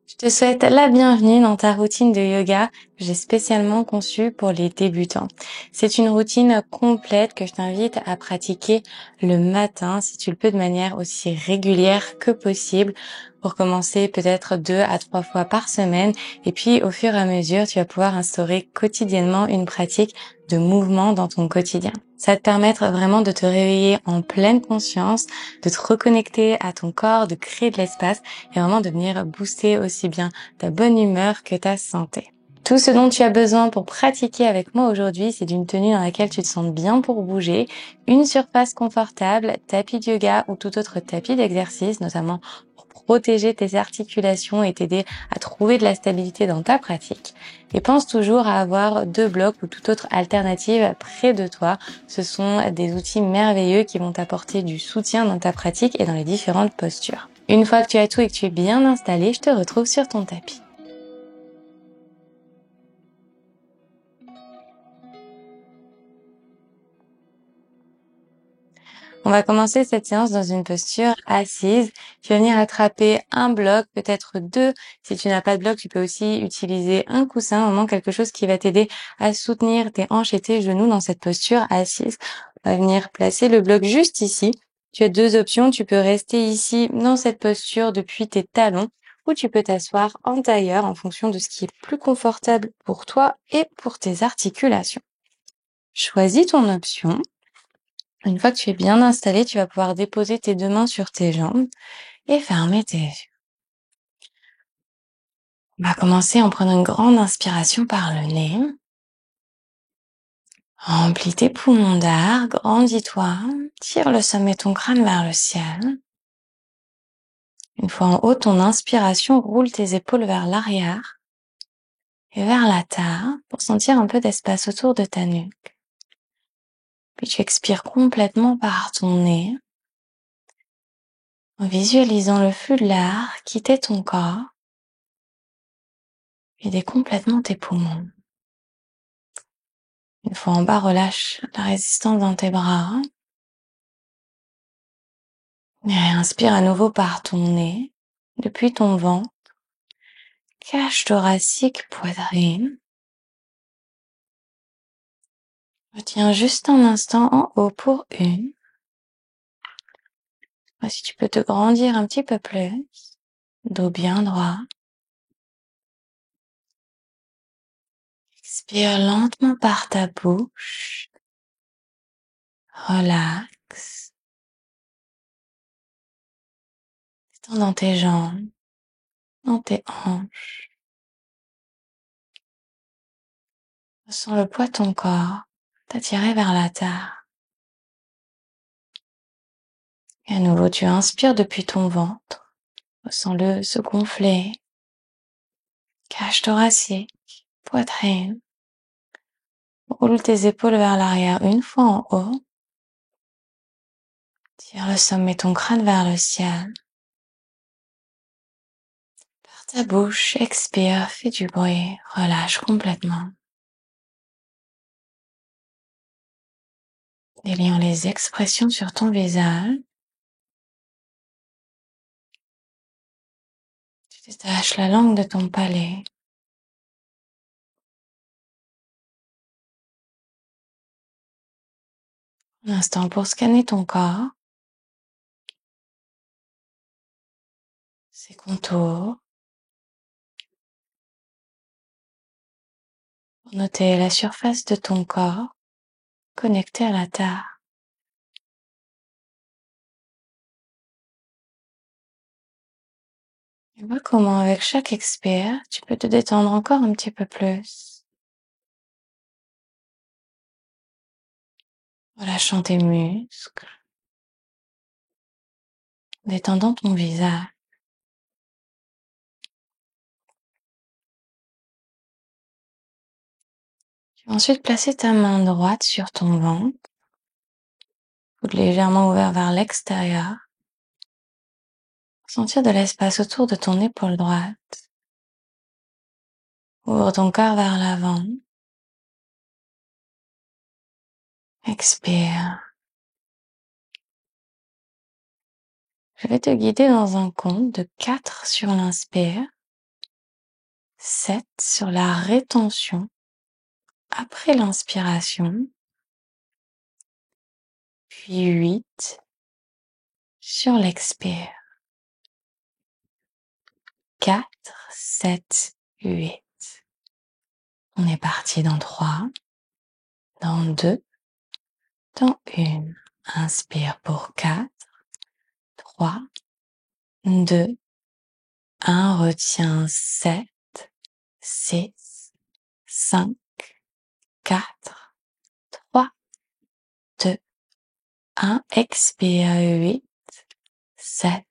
Je te souhaite la bienvenue dans ta routine de yoga que j'ai spécialement conçue pour les débutants. C'est une routine complète que je t'invite à pratiquer le matin, si tu le peux, de manière aussi régulière que possible, pour commencer peut-être 2 à 3 fois par semaine. Et puis, au fur et à mesure, tu vas pouvoir instaurer quotidiennement une pratique de mouvement dans ton quotidien. Ça va te permettre vraiment de te réveiller en pleine conscience, de te reconnecter à ton corps, de créer de l'espace et vraiment de venir booster aussi bien ta bonne humeur que ta santé. Tout ce dont tu as besoin pour pratiquer avec moi aujourd'hui, c'est d'une tenue dans laquelle tu te sens bien pour bouger, une surface confortable, tapis de yoga ou tout autre tapis d'exercice, notamment pour protéger tes articulations et t'aider à trouver de la stabilité dans ta pratique. Et pense toujours à avoir 2 blocs ou toute autre alternative près de toi. Ce sont des outils merveilleux qui vont t'apporter du soutien dans ta pratique et dans les différentes postures. Une fois que tu as tout et que tu es bien installé, je te retrouve sur ton tapis. On va commencer cette séance dans une posture assise. Tu vas venir attraper un bloc, peut-être 2. Si tu n'as pas de bloc, tu peux aussi utiliser un coussin, vraiment quelque chose qui va t'aider à soutenir tes hanches et tes genoux dans cette posture assise. On va venir placer le bloc juste ici. Tu as 2 options. Tu peux rester ici dans cette posture depuis tes talons ou tu peux t'asseoir en tailleur en fonction de ce qui est plus confortable pour toi et pour tes articulations. Choisis ton option. Une fois que tu es bien installé, tu vas pouvoir déposer tes 2 mains sur tes jambes et fermer tes yeux. On va commencer en prenant une grande inspiration par le nez. Remplis tes poumons d'air, grandis-toi, tire le sommet de ton crâne vers le ciel. Une fois en haut, ton inspiration, roule tes épaules vers l'arrière et vers la terre pour sentir un peu d'espace autour de ta nuque. Puis tu expires complètement par ton nez en visualisant le flux de l'air quitter ton corps, vider complètement tes poumons. Une fois en bas, relâche la résistance dans tes bras. Et inspire à nouveau par ton nez, depuis ton ventre, cage thoracique, poitrine. Retiens juste un instant en haut pour une. Si tu peux te grandir un petit peu plus, dos bien droit. Expire lentement par ta bouche. Relax. Détends dans tes jambes, dans tes hanches. Ressens le poids de ton corps t'attirer vers la terre. Et à nouveau, tu inspires depuis ton ventre. Ressens-le se gonfler. Cage thoracique, poitrine. Roule tes épaules vers l'arrière une fois en haut. Tire le sommet de ton crâne vers le ciel. Par ta bouche, expire, fais du bruit, relâche complètement. Déliant les expressions sur ton visage. Tu détaches la langue de ton palais. Un instant pour scanner ton corps, ses contours, pour noter la surface de ton corps connectée à la terre. Et vois comment avec chaque expire, tu peux te détendre encore un petit peu plus. Relâchant tes muscles, détendant ton visage. Tu vas ensuite placer ta main droite sur ton ventre coude légèrement ouvert vers l'extérieur. Sentir de l'espace autour de ton épaule droite. Ouvre ton corps vers l'avant. Expire. Je vais te guider dans un compte de 4 sur l'inspire, 7 sur la rétention après l'inspiration, puis 8 sur l'expire. 4, 7, 8. On est parti dans 3, dans 2, dans 1. Inspire pour 4, 3, 2, 1. Retiens 7, 6, 5, 4, 3, 2, 1. Expire 8, 7,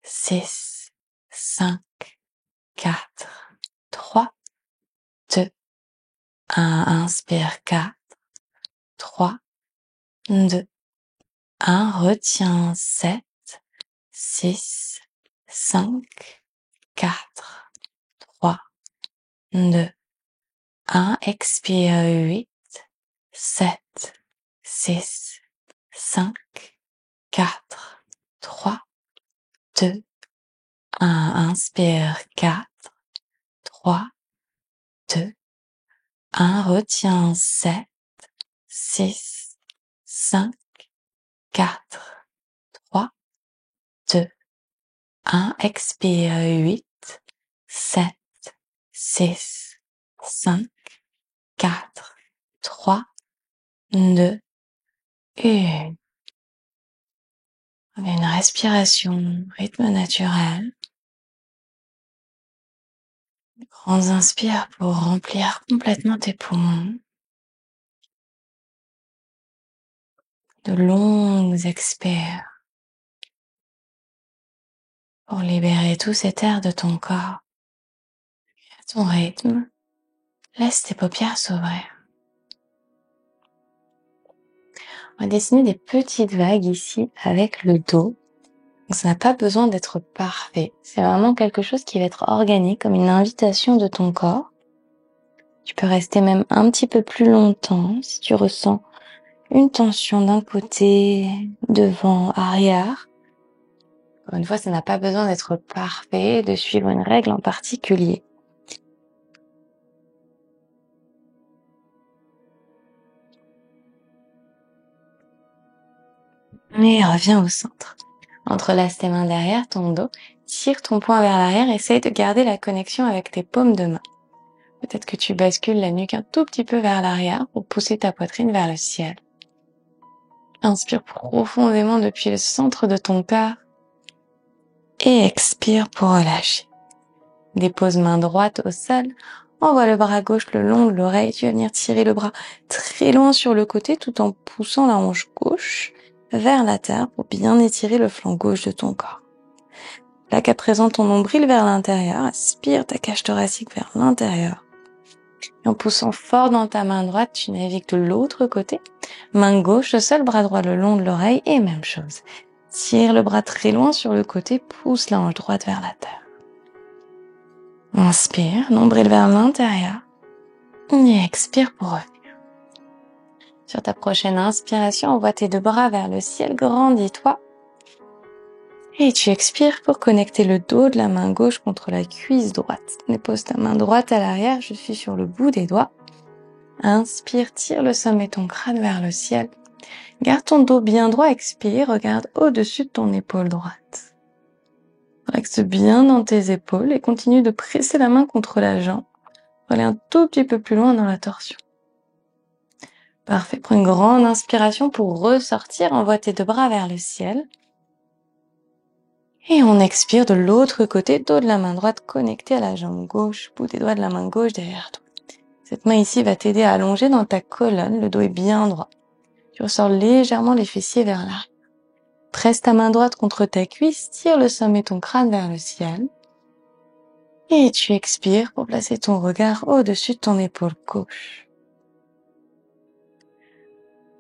6, 5, 4, 3, 2, 1. Inspire 4, 3, 2, 1. Retiens 7, 6, 5, 4, 3, 2, 1. Expire 8, 7, 6, 5, 4, 3, 2, 1. Inspire 4, 3, 2, 1. Retiens 7, 6, 5, 4, 3, 2, 1. Expire 8, 7, 6, 5, 4, 3, 2, 1. Une respiration, rythme naturel. Grands inspires pour remplir complètement tes poumons. De longues expires pour libérer tout cet air de ton corps. À ton rythme, laisse tes paupières s'ouvrir. On va dessiner des petites vagues ici avec le dos. Donc ça n'a pas besoin d'être parfait. C'est vraiment quelque chose qui va être organique, comme une invitation de ton corps. Tu peux rester même un petit peu plus longtemps si tu ressens une tension d'un côté, devant, arrière. Encore une fois, ça n'a pas besoin d'être parfait, de suivre une règle en particulier. Et reviens au centre. Entrelace tes mains derrière ton dos, tire ton poing vers l'arrière, essaye de garder la connexion avec tes paumes de main. Peut-être que tu bascules la nuque un tout petit peu vers l'arrière pour pousser ta poitrine vers le ciel. Inspire profondément depuis le centre de ton corps et expire pour relâcher. Dépose main droite au sol, envoie le bras gauche le long de l'oreille. Tu vas venir tirer le bras très loin sur le côté tout en poussant la hanche gauche vers la terre pour bien étirer le flanc gauche de ton corps. Plaque à présent ton nombril vers l'intérieur, aspire ta cage thoracique vers l'intérieur. Et en poussant fort dans ta main droite, tu navigues de l'autre côté. Main gauche au sol, bras droit le long de l'oreille et même chose. Tire le bras très loin sur le côté, pousse la hanche droite vers la terre. Inspire, nombril vers l'intérieur. Et expire pour revenir. Sur ta prochaine inspiration, envoie tes deux bras vers le ciel, grandis-toi. Et tu expires pour connecter le dos de la main gauche contre la cuisse droite. Dépose ta main droite à l'arrière, je suis sur le bout des doigts. Inspire, tire le sommet de ton crâne vers le ciel. Garde ton dos bien droit, expire, regarde au-dessus de ton épaule droite. Relaxe bien dans tes épaules et continue de presser la main contre la jambe pour aller un tout petit peu plus loin dans la torsion. Parfait, prends une grande inspiration pour ressortir, envoie tes deux bras vers le ciel. Et on expire de l'autre côté, dos de la main droite connecté à la jambe gauche, bout des doigts de la main gauche derrière toi. Cette main ici va t'aider à allonger dans ta colonne, le dos est bien droit. Tu ressors légèrement les fessiers vers l'arrière. Presse ta main droite contre ta cuisse, tire le sommet de ton crâne vers le ciel. Et tu expires pour placer ton regard au-dessus de ton épaule gauche.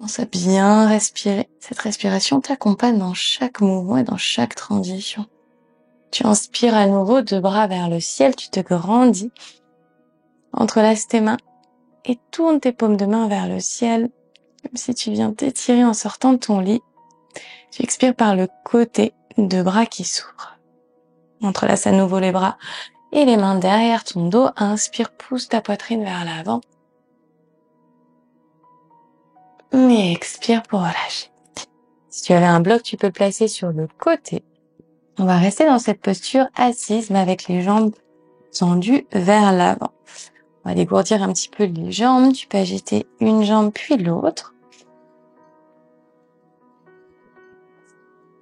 Commence à bien respirer. Cette respiration t'accompagne dans chaque mouvement et dans chaque transition. Tu inspires à nouveau, 2 bras vers le ciel, tu te grandis. Entrelace tes mains et tourne tes paumes de main vers le ciel, comme si tu viens t'étirer en sortant de ton lit. Tu expires par le côté, 2 bras qui s'ouvrent. Entrelace à nouveau les bras et les mains derrière ton dos. Inspire, pousse ta poitrine vers l'avant. Et expire pour relâcher. Si tu avais un bloc, tu peux le placer sur le côté. On va rester dans cette posture assise, mais avec les jambes tendues vers l'avant. On va dégourdir un petit peu les jambes. Tu peux agiter une jambe puis l'autre.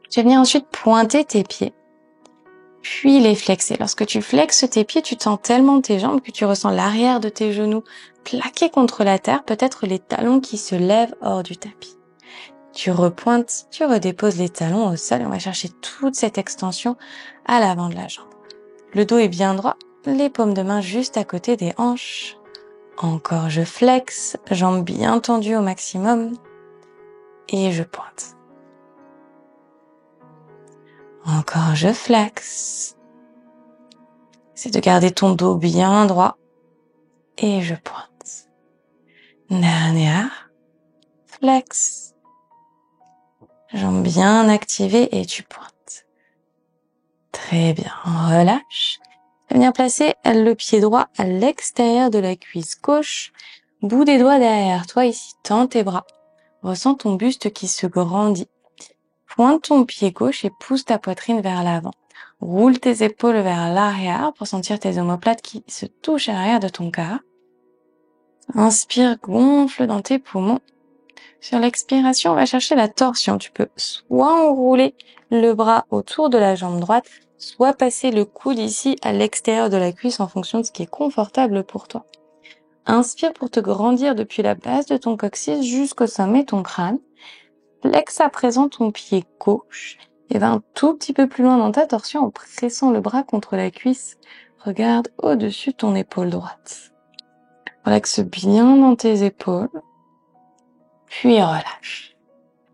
Tu vas venir ensuite pointer tes pieds, puis les flexer. Lorsque tu flexes tes pieds, tu tends tellement tes jambes que tu ressens l'arrière de tes genoux plaqués contre la terre, peut-être les talons qui se lèvent hors du tapis. Tu repointes, tu redéposes les talons au sol et on va chercher toute cette extension à l'avant de la jambe. Le dos est bien droit, les paumes de main juste à côté des hanches. Encore je flexe, jambes bien tendues au maximum et je pointe. Encore je flexe. C'est de garder ton dos bien droit et je pointe. Dernière, flex. Jambes bien activées et tu pointes. Très bien, relâche. Tu vas venir placer le pied droit à l'extérieur de la cuisse gauche, bout des doigts derrière toi ici, tends tes bras. Ressens ton buste qui se grandit. Pointe ton pied gauche et pousse ta poitrine vers l'avant. Roule tes épaules vers l'arrière pour sentir tes omoplates qui se touchent à l'arrière de ton corps. Inspire, gonfle dans tes poumons. Sur l'expiration, on va chercher la torsion. Tu peux soit enrouler le bras autour de la jambe droite, soit passer le coude ici à l'extérieur de la cuisse en fonction de ce qui est confortable pour toi. Inspire pour te grandir depuis la base de ton coccyx jusqu'au sommet de ton crâne. Flexe à présent ton pied gauche et va un tout petit peu plus loin dans ta torsion en pressant le bras contre la cuisse. Regarde au-dessus de ton épaule droite. Relaxe bien dans tes épaules, puis relâche.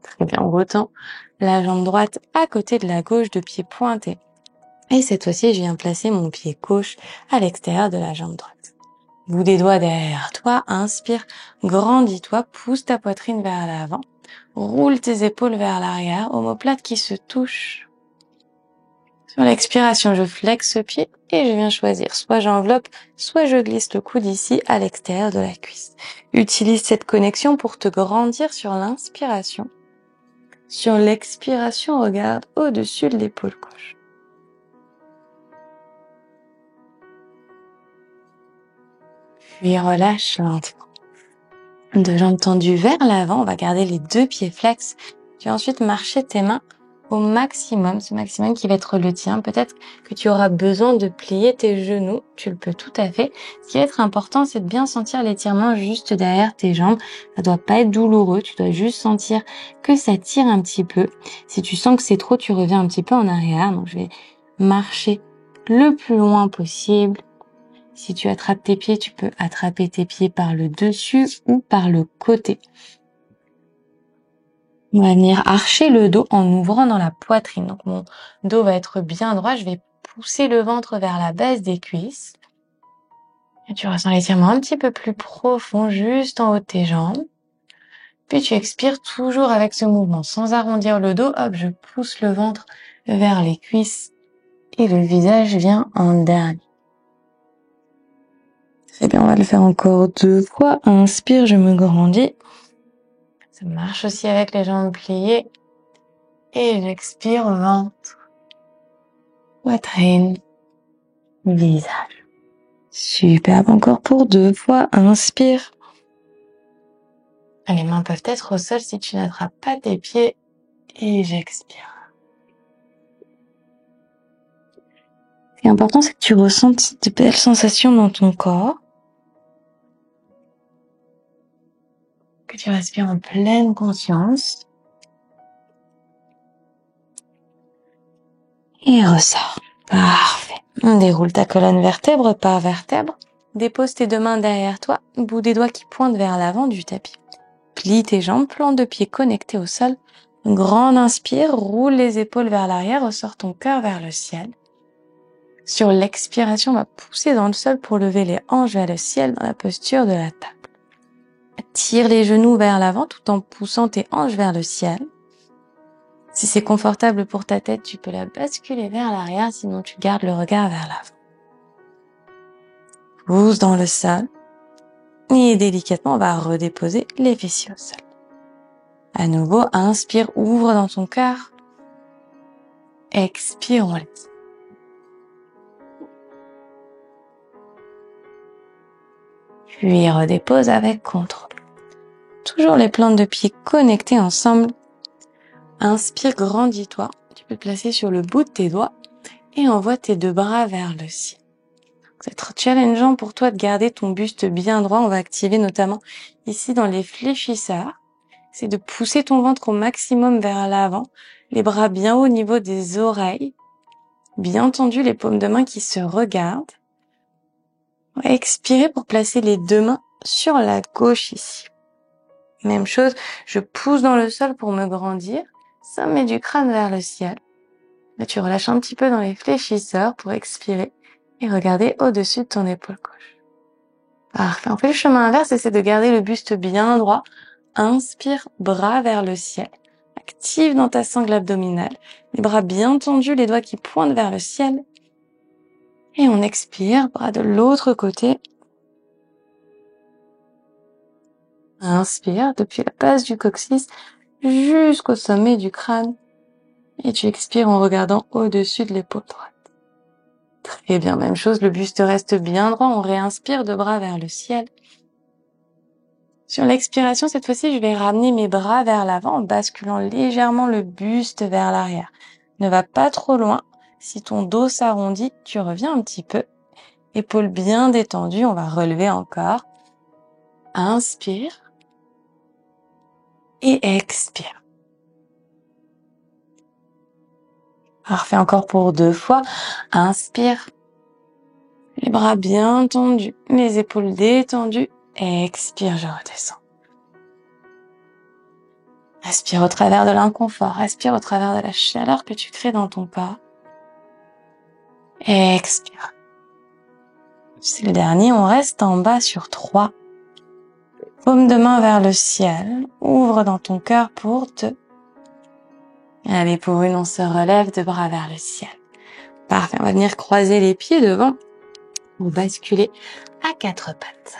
Très bien, on retend la jambe droite à côté de la gauche de pied pointé. Et cette fois-ci, je viens placer mon pied gauche à l'extérieur de la jambe droite. Bout des doigts derrière toi, inspire, grandis-toi, pousse ta poitrine vers l'avant. Roule tes épaules vers l'arrière, omoplate qui se touche. Sur l'expiration, je flexe ce pied et je viens choisir. Soit j'enveloppe, soit je glisse le coude ici à l'extérieur de la cuisse. Utilise cette connexion pour te grandir sur l'inspiration. Sur l'expiration, regarde au-dessus de l'épaule gauche. Puis relâche lentement. 2 jambes tendues vers l'avant, on va garder les 2 pieds flex. Tu vas ensuite marcher tes mains au maximum, ce maximum qui va être le tien. Peut-être que tu auras besoin de plier tes genoux, tu le peux tout à fait. Ce qui va être important, c'est de bien sentir l'étirement juste derrière tes jambes. Ça doit pas être douloureux, tu dois juste sentir que ça tire un petit peu. Si tu sens que c'est trop, tu reviens un petit peu en arrière. Donc je vais marcher le plus loin possible. Si tu attrapes tes pieds, tu peux attraper tes pieds par le dessus ou par le côté. On va venir archer le dos en ouvrant dans la poitrine. Donc mon dos va être bien droit. Je vais pousser le ventre vers la base des cuisses. Et tu ressens l'étirement un petit peu plus profond juste en haut de tes jambes. Puis tu expires toujours avec ce mouvement. Sans arrondir le dos, hop, je pousse le ventre vers les cuisses et le visage vient en dernier. Très bien, on va le faire encore 2 fois. Inspire, je me grandis. Ça marche aussi avec les jambes pliées. Et j'expire, ventre, poitrine, visage. Superbe, encore pour 2 fois. Inspire. Les mains peuvent être au sol si tu n'attrapes pas tes pieds. Et j'expire. Ce qui est important, c'est que tu ressentes de belles sensations dans ton corps. Que tu respires en pleine conscience. Et ressors. Parfait. On déroule ta colonne vertèbre par vertèbre. Dépose tes 2 mains derrière toi, bout des doigts qui pointent vers l'avant du tapis. Plie tes jambes, plante de pied connecté au sol. Grande inspire, roule les épaules vers l'arrière, ressort ton cœur vers le ciel. Sur l'expiration, on va pousser dans le sol pour lever les hanches vers le ciel dans la posture de la table. Tire les genoux vers l'avant tout en poussant tes hanches vers le ciel. Si c'est confortable pour ta tête, tu peux la basculer vers l'arrière, sinon tu gardes le regard vers l'avant. Pousse dans le sol et délicatement, on va redéposer les fessiers au sol. À nouveau, inspire, ouvre dans ton cœur. Expire, on laisse. Puis redépose avec contrôle. Toujours les plantes de pied connectées ensemble. Inspire, grandis-toi. Tu peux te placer sur le bout de tes doigts et envoie tes deux bras vers le ciel. Ça va être challengeant pour toi de garder ton buste bien droit. On va activer notamment ici dans les fléchisseurs. C'est de pousser ton ventre au maximum vers l'avant, les bras bien haut au niveau des oreilles, bien tendu, les paumes de main qui se regardent. On va expirer pour placer les deux mains sur la gauche ici. Même chose, je pousse dans le sol pour me grandir, sommet du crâne vers le ciel. Là, tu relâches un petit peu dans les fléchisseurs pour expirer et regarder au-dessus de ton épaule gauche. Parfait, on fait le chemin inverse, essaie de garder le buste bien droit. Inspire, bras vers le ciel. Active dans ta sangle abdominale. Les bras bien tendus, les doigts qui pointent vers le ciel. Et on expire, bras de l'autre côté. Inspire depuis la base du coccyx jusqu'au sommet du crâne. Et tu expires en regardant au-dessus de l'épaule droite. Très bien, même chose, le buste reste bien droit. On réinspire, deux bras vers le ciel. Sur l'expiration, cette fois-ci, je vais ramener mes bras vers l'avant en basculant légèrement le buste vers l'arrière. Ne va pas trop loin. Si ton dos s'arrondit, tu reviens un petit peu. Épaules bien détendues, on va relever encore. Inspire. Et expire. Parfait, encore pour 2 fois. Inspire. Les bras bien tendus, les épaules détendues. Expire, je redescends. Respire au travers de l'inconfort, respire au travers de la chaleur que tu crées dans ton corps. Expire. C'est le dernier, on reste en bas sur 3. Paume de main vers le ciel, ouvre dans ton cœur pour 2. Allez, pour 1, on se relève, 2 bras vers le ciel. Parfait, on va venir croiser les pieds devant ou basculer à 4 pattes.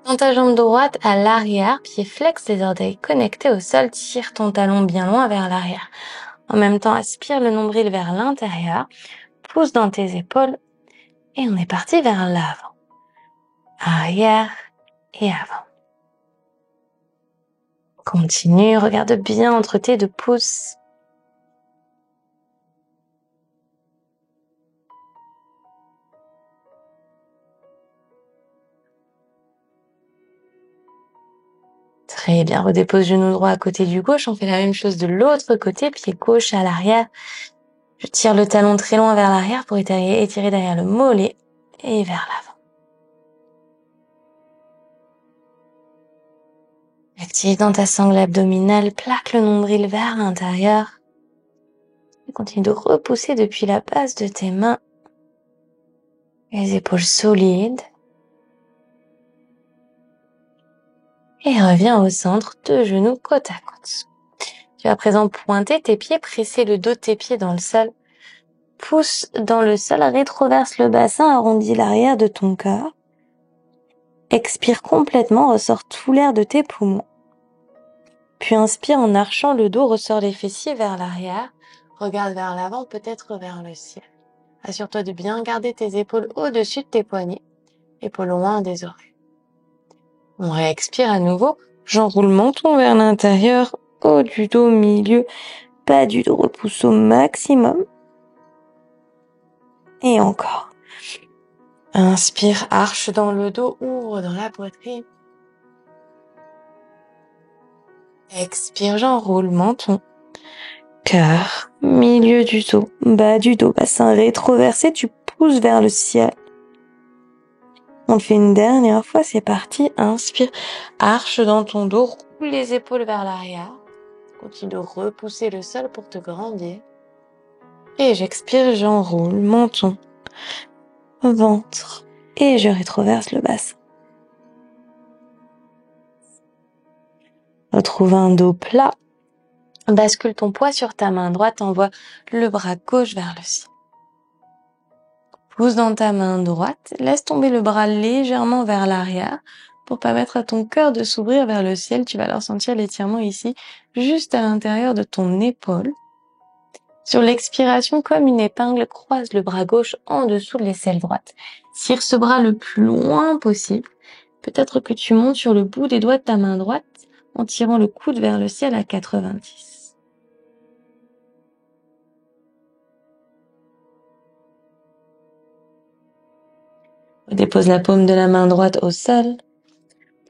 Dans ta jambe droite à l'arrière, pied flex, les orteils connectés au sol, tire ton talon bien loin vers l'arrière. En même temps, aspire le nombril vers l'intérieur, pousse dans tes épaules et on est parti vers l'avant. Arrière et avant. Continue, regarde bien entre tes 2 pouces. Très bien, redépose genou droit à côté du gauche. On fait la même chose de l'autre côté, pied gauche à l'arrière. Je tire le talon très loin vers l'arrière pour étirer derrière le mollet et vers l'avant. Active dans ta sangle abdominale, plaque le nombril vers l'intérieur. Et continue de repousser depuis la base de tes mains. Les épaules solides. Et reviens au centre, 2 genoux côte à côte. Tu vas à présent pointer tes pieds, presser le dos de tes pieds dans le sol. Pousse dans le sol, rétroverse le bassin, arrondis l'arrière de ton corps. Expire complètement, ressort tout l'air de tes poumons. Puis inspire en archant le dos, ressort les fessiers vers l'arrière. Regarde vers l'avant, peut-être vers le ciel. Assure-toi de bien garder tes épaules au-dessus de tes poignets, épaules loin des oreilles. On réexpire à nouveau, j'enroule le menton vers l'intérieur, haut du dos, milieu, bas du dos, repousse au maximum. Et encore. Inspire, arche dans le dos, ouvre dans la poitrine. Expire, j'enroule menton, cœur, milieu du dos, bas du dos, bassin rétroversé, tu pousses vers le ciel. On le fait une dernière fois, c'est parti. Inspire, arche dans ton dos, roule les épaules vers l'arrière. Continue de repousser le sol pour te grandir. Et j'expire, j'enroule, menton, ventre. Et je rétroverse le bassin. Retrouve un dos plat. Bascule ton poids sur ta main droite, envoie le bras gauche vers le ciel. Pousse dans ta main droite, laisse tomber le bras légèrement vers l'arrière pour permettre à ton cœur de s'ouvrir vers le ciel. Tu vas alors sentir l'étirement ici, juste à l'intérieur de ton épaule. Sur l'expiration, comme une épingle, croise le bras gauche en dessous de l'aisselle droite. Tire ce bras le plus loin possible. Peut-être que tu montes sur le bout des doigts de ta main droite en tirant le coude vers le ciel à 90. Dépose la paume de la main droite au sol.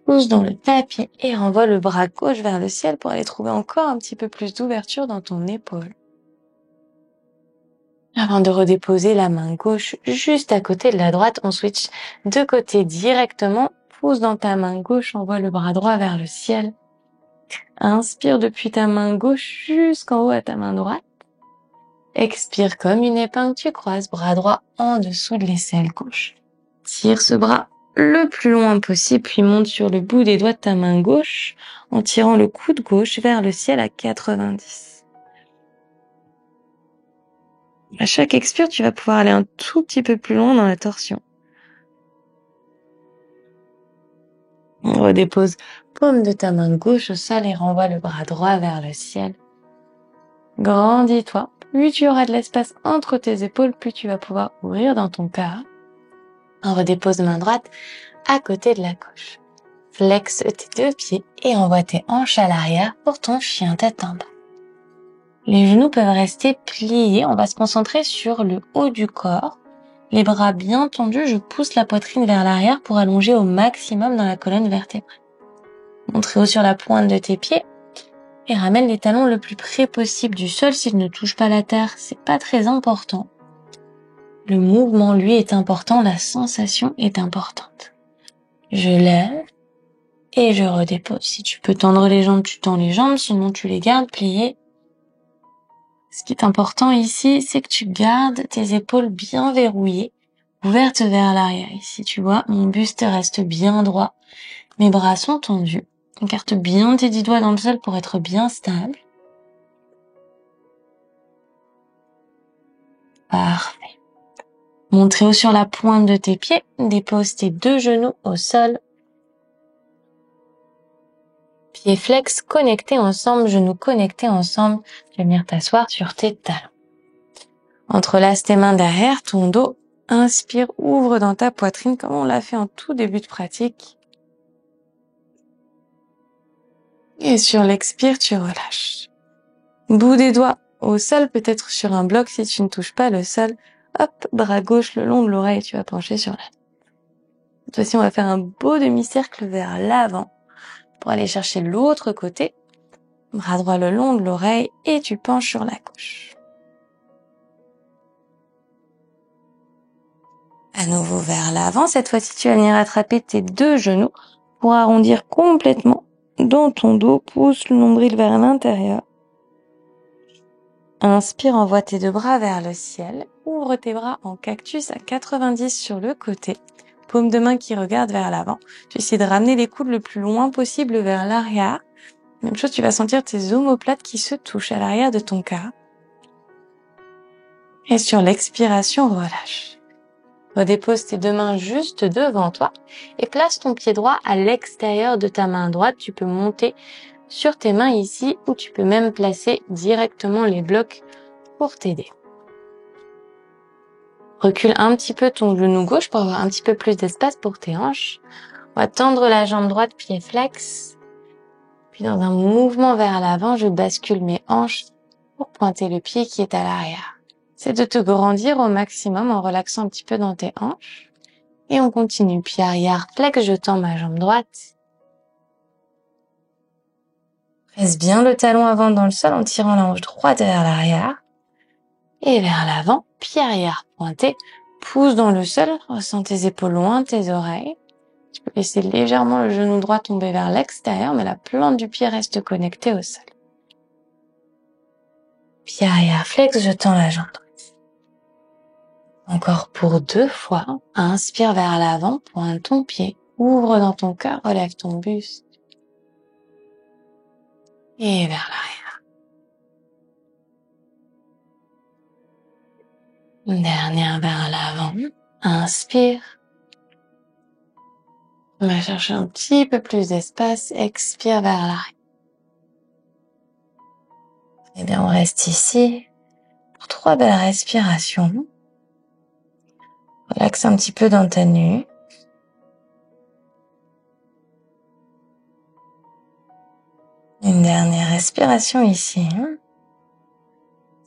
Pousse dans le tapis et renvoie le bras gauche vers le ciel pour aller trouver encore un petit peu plus d'ouverture dans ton épaule. Avant de redéposer la main gauche juste à côté de la droite, on switch de côté directement. Pousse dans ta main gauche, envoie le bras droit vers le ciel. Inspire depuis ta main gauche jusqu'en haut à ta main droite. Expire comme une épingle, tu croises bras droit en dessous de l'aisselle gauche. Tire ce bras le plus loin possible, puis monte sur le bout des doigts de ta main gauche en tirant le coude gauche vers le ciel à 90. À chaque expire, tu vas pouvoir aller un tout petit peu plus loin dans la torsion. On redépose paume de ta main gauche au sol et renvoie le bras droit vers le ciel. Grandis-toi. Plus tu auras de l'espace entre tes épaules, plus tu vas pouvoir ouvrir dans ton cœur. On redépose main droite à côté de la gauche. Flexe tes deux pieds et envoie tes hanches à l'arrière pour ton chien tête en bas. Les genoux peuvent rester pliés. On va se concentrer sur le haut du corps. Les bras bien tendus, je pousse la poitrine vers l'arrière pour allonger au maximum dans la colonne vertébrale. Monte très haut sur la pointe de tes pieds et ramène les talons le plus près possible du sol. S'ils ne touchent pas la terre, c'est pas très important. Le mouvement, lui, est important. La sensation est importante. Je lève et je redépose. Si tu peux tendre les jambes, tu tends les jambes. Sinon, tu les gardes pliées. Ce qui est important ici, c'est que tu gardes tes épaules bien verrouillées, ouvertes vers l'arrière. Ici, tu vois, mon buste reste bien droit. Mes bras sont tendus. Écarte bien tes 10 doigts dans le sol pour être bien stable. Parfait. Monte très haut sur la pointe de tes pieds. Dépose tes deux genoux au sol. Pieds flex connectés ensemble, genoux connectés ensemble. Tu vas venir t'asseoir sur tes talons. Entrelace tes mains derrière ton dos. Inspire, ouvre dans ta poitrine comme on l'a fait en tout début de pratique. Et sur l'expire, tu relâches. Bout des doigts au sol, peut-être sur un bloc si tu ne touches pas le sol. Hop, bras gauche le long de l'oreille, tu vas pencher sur la. Cette fois-ci, on va faire un beau demi-cercle vers l'avant pour aller chercher l'autre côté. Bras droit le long de l'oreille et tu penches sur la gauche. À nouveau vers l'avant. Cette fois-ci, tu vas venir attraper tes deux genoux pour arrondir complètement dans ton dos. Pousse le nombril vers l'intérieur. Inspire, envoie tes deux bras vers le ciel. Ouvre tes bras en cactus à 90 sur le côté. Paume de main qui regarde vers l'avant. Tu essaies de ramener les coudes le plus loin possible vers l'arrière. Même chose, tu vas sentir tes omoplates qui se touchent à l'arrière de ton cœur. Et sur l'expiration, relâche. Redépose tes deux mains juste devant toi et place ton pied droit à l'extérieur de ta main droite. Tu peux monter sur tes mains ici ou tu peux même placer directement les blocs pour t'aider. Recule un petit peu ton genou gauche pour avoir un petit peu plus d'espace pour tes hanches. On va tendre la jambe droite, pied flex. Puis dans un mouvement vers l'avant, je bascule mes hanches pour pointer le pied qui est à l'arrière. C'est de te grandir au maximum en relaxant un petit peu dans tes hanches. Et on continue. Pied arrière, flex, je tends ma jambe droite. Presse bien le talon avant dans le sol en tirant la hanche droite vers l'arrière. Et vers l'avant, pied arrière pointé, pousse dans le sol, ressens tes épaules loin de tes oreilles. Tu peux laisser légèrement le genou droit tomber vers l'extérieur, mais la plante du pied reste connectée au sol. Pied arrière flex, je tends la jambe droite. Encore pour 2 fois. Inspire vers l'avant, pointe ton pied, ouvre dans ton cœur, relève ton buste. Et vers l'arrière. Dernière vers l'avant. Inspire. On va chercher un petit peu plus d'espace. Expire vers l'arrière. Et bien, on reste ici pour 3 belles respirations. Relaxe un petit peu dans ta nuque. Une dernière respiration ici.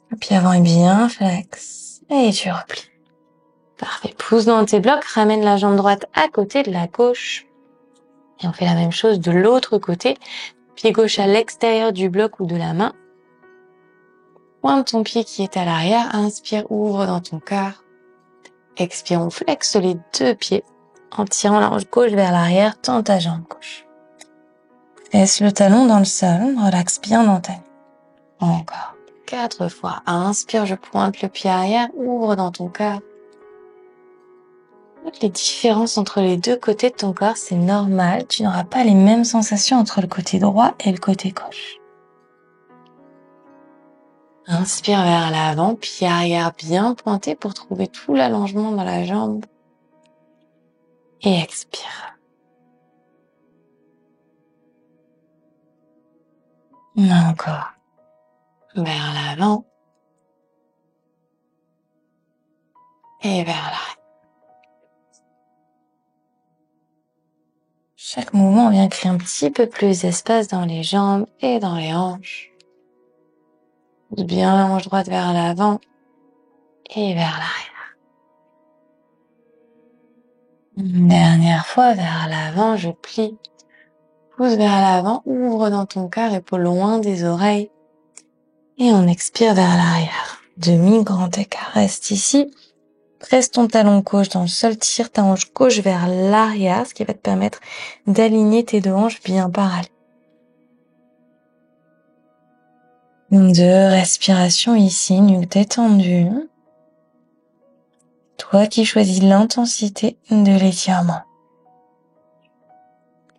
Le pied avant est bien flex. Et tu replies. Parfait. Pousse dans tes blocs. Ramène la jambe droite à côté de la gauche. Et on fait la même chose de l'autre côté. Pied gauche à l'extérieur du bloc ou de la main. Pointe ton pied qui est à l'arrière. Inspire, ouvre dans ton cœur. Expire, on flexe les 2 pieds. En tirant la hanche gauche vers l'arrière, tends ta jambe gauche. Laisse le talon dans le sol. Relaxe bien dans ta nuque. Encore. 4 fois. Inspire, je pointe le pied arrière. Ouvre dans ton cœur. Note les différences entre les 2 côtés de ton corps, c'est normal. Tu n'auras pas les mêmes sensations entre le côté droit et le côté gauche. Inspire vers l'avant, pied arrière bien pointé pour trouver tout l'allongement dans la jambe. Et expire. Encore. Vers l'avant. Et vers l'arrière. Chaque mouvement vient créer un petit peu plus d'espace dans les jambes et dans les hanches. Pousse bien la hanche droite vers l'avant et vers l'arrière. Une dernière fois vers l'avant, je plie. Pousse vers l'avant, ouvre dans ton cœur, épaules loin des oreilles. Et on expire vers l'arrière. Demi-grand écart. Reste ici. Presse ton talon gauche dans le sol. Tire ta hanche gauche vers l'arrière, ce qui va te permettre d'aligner tes 2 hanches bien parallèles. 2 respirations ici, nuque détendue. Toi qui choisis l'intensité de l'étirement.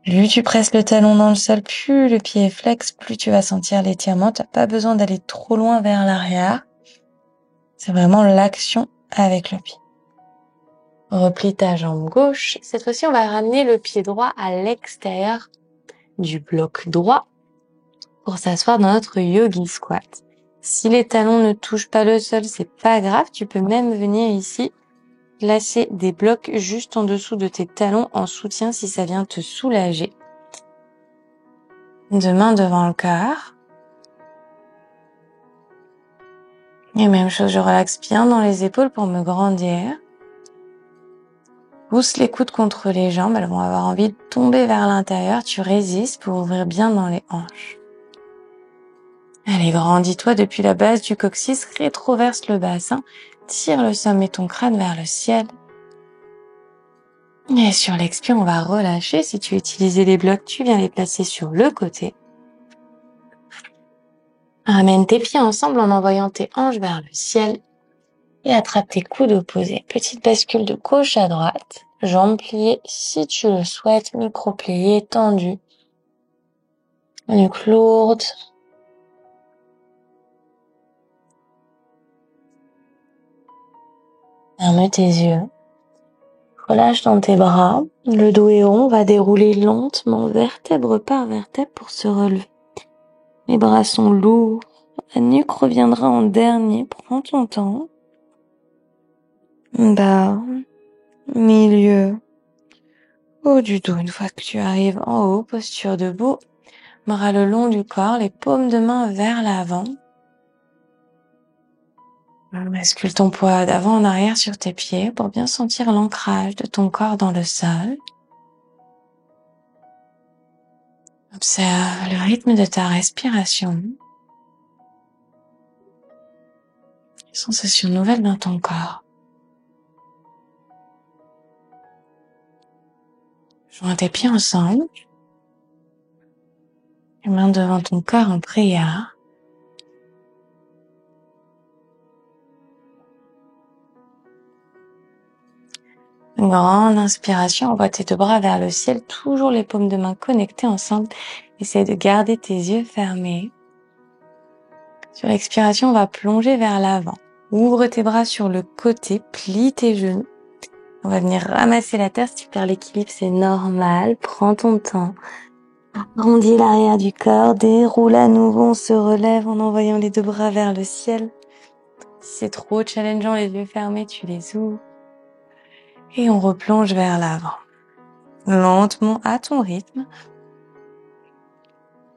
Plus tu presses le talon dans le sol, plus le pied est flex, plus tu vas sentir l'étirement. Tu n'as pas besoin d'aller trop loin vers l'arrière. C'est vraiment l'action avec le pied. Replie ta jambe gauche. Cette fois-ci, on va ramener le pied droit à l'extérieur du bloc droit pour s'asseoir dans notre yogi squat. Si les talons ne touchent pas le sol, c'est pas grave. Tu peux même venir ici placer des blocs juste en dessous de tes talons en soutien si ça vient te soulager. 2 mains devant le cœur. Et même chose, je relaxe bien dans les épaules pour me grandir. Pousse les coudes contre les jambes, elles vont avoir envie de tomber vers l'intérieur. Tu résistes pour ouvrir bien dans les hanches. Allez, grandis-toi depuis la base du coccyx, rétroverse le bassin, tire le sommet de ton crâne vers le ciel. Et sur l'expire, on va relâcher. Si tu utilisais les blocs, tu viens les placer sur le côté. Ramène tes pieds ensemble en envoyant tes hanches vers le ciel et attrape tes coudes opposés. Petite bascule de gauche à droite, jambes pliées si tu le souhaites, micro-plié, tendu. Nuque lourde. Ferme tes yeux. Relâche dans tes bras. Le dos est rond, on va dérouler lentement, vertèbre par vertèbre pour se relever. Les bras sont lourds. La nuque reviendra en dernier. Prends ton temps. Bas, milieu, haut du dos. Une fois que tu arrives en haut, posture debout, bras le long du corps, les paumes de main vers l'avant. Bascule ton poids d'avant en arrière sur tes pieds pour bien sentir l'ancrage de ton corps dans le sol. Observe le rythme de ta respiration. Les sensations nouvelles dans ton corps. Joins tes pieds ensemble. Les mains devant ton corps en prière. Une grande inspiration, envoie tes deux bras vers le ciel, toujours les paumes de main connectées ensemble. Essaye de garder tes yeux fermés. Sur expiration, on va plonger vers l'avant. Ouvre tes bras sur le côté, plie tes genoux. On va venir ramasser la terre. Si tu perds l'équilibre, c'est normal. Prends ton temps. Arrondis l'arrière du corps, déroule à nouveau, on se relève en envoyant les deux bras vers le ciel. Si c'est trop challengeant, les yeux fermés, tu les ouvres. Et on replonge vers l'avant. Lentement, à ton rythme.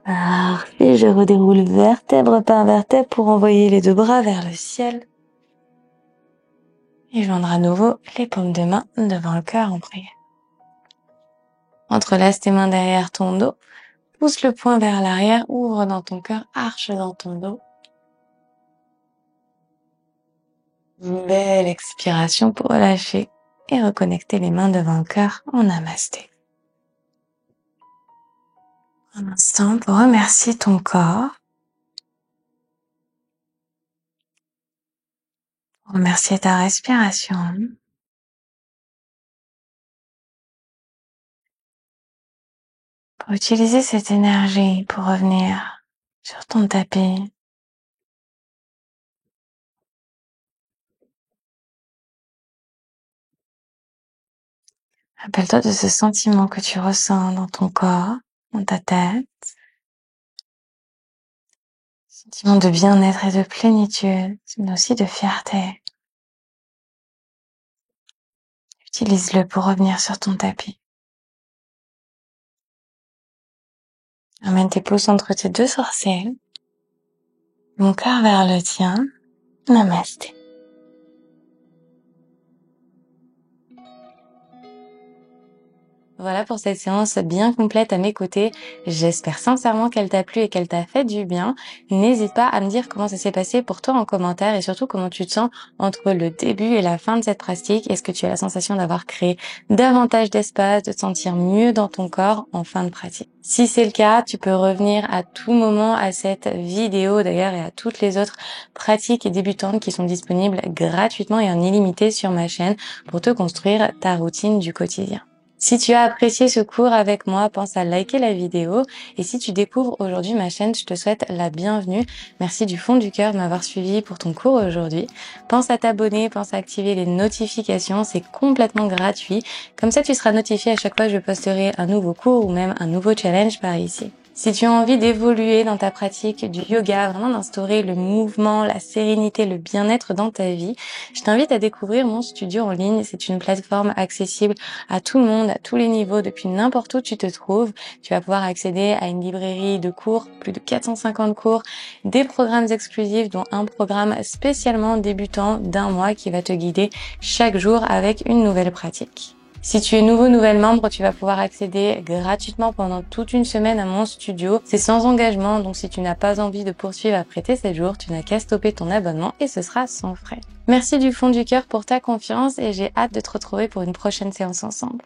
Parfait, je redéroule vertèbre par vertèbre pour envoyer les deux bras vers le ciel. Et joindre à nouveau les paumes de main devant le cœur en prière. Entrelace tes mains derrière ton dos. Pousse le poing vers l'arrière, ouvre dans ton cœur, arche dans ton dos. Une belle expiration pour relâcher et reconnecter les mains devant le cœur en namasté. Un instant pour remercier ton corps. Remercier ta respiration. Pour utiliser cette énergie pour revenir sur ton tapis. Rappelle-toi de ce sentiment que tu ressens dans ton corps, dans ta tête. Sentiment de bien-être et de plénitude, mais aussi de fierté. Utilise-le pour revenir sur ton tapis. Amène tes pouces entre tes deux sourcils. Mon cœur vers le tien. Namasté. Voilà pour cette séance bien complète à mes côtés. J'espère sincèrement qu'elle t'a plu et qu'elle t'a fait du bien. N'hésite pas à me dire comment ça s'est passé pour toi en commentaire et surtout comment tu te sens entre le début et la fin de cette pratique. Est-ce que tu as la sensation d'avoir créé davantage d'espace, de te sentir mieux dans ton corps en fin de pratique? Si c'est le cas, tu peux revenir à tout moment à cette vidéo d'ailleurs et à toutes les autres pratiques et débutantes qui sont disponibles gratuitement et en illimité sur ma chaîne pour te construire ta routine du quotidien. Si tu as apprécié ce cours avec moi, pense à liker la vidéo. Et si tu découvres aujourd'hui ma chaîne, je te souhaite la bienvenue. Merci du fond du cœur de m'avoir suivi pour ton cours aujourd'hui. Pense à t'abonner, pense à activer les notifications, c'est complètement gratuit. Comme ça, tu seras notifié à chaque fois que je posterai un nouveau cours ou même un nouveau challenge par ici. Si tu as envie d'évoluer dans ta pratique du yoga, vraiment d'instaurer le mouvement, la sérénité, le bien-être dans ta vie, je t'invite à découvrir mon studio en ligne. C'est une plateforme accessible à tout le monde, à tous les niveaux, depuis n'importe où tu te trouves. Tu vas pouvoir accéder à une librairie de cours, plus de 450 cours, des programmes exclusifs, dont un programme spécialement débutant d'1 mois qui va te guider chaque jour avec une nouvelle pratique. Si tu es nouvelle membre, tu vas pouvoir accéder gratuitement pendant toute une semaine à mon studio. C'est sans engagement, donc si tu n'as pas envie de poursuivre après tes 7 jours, tu n'as qu'à stopper ton abonnement et ce sera sans frais. Merci du fond du cœur pour ta confiance et j'ai hâte de te retrouver pour une prochaine séance ensemble.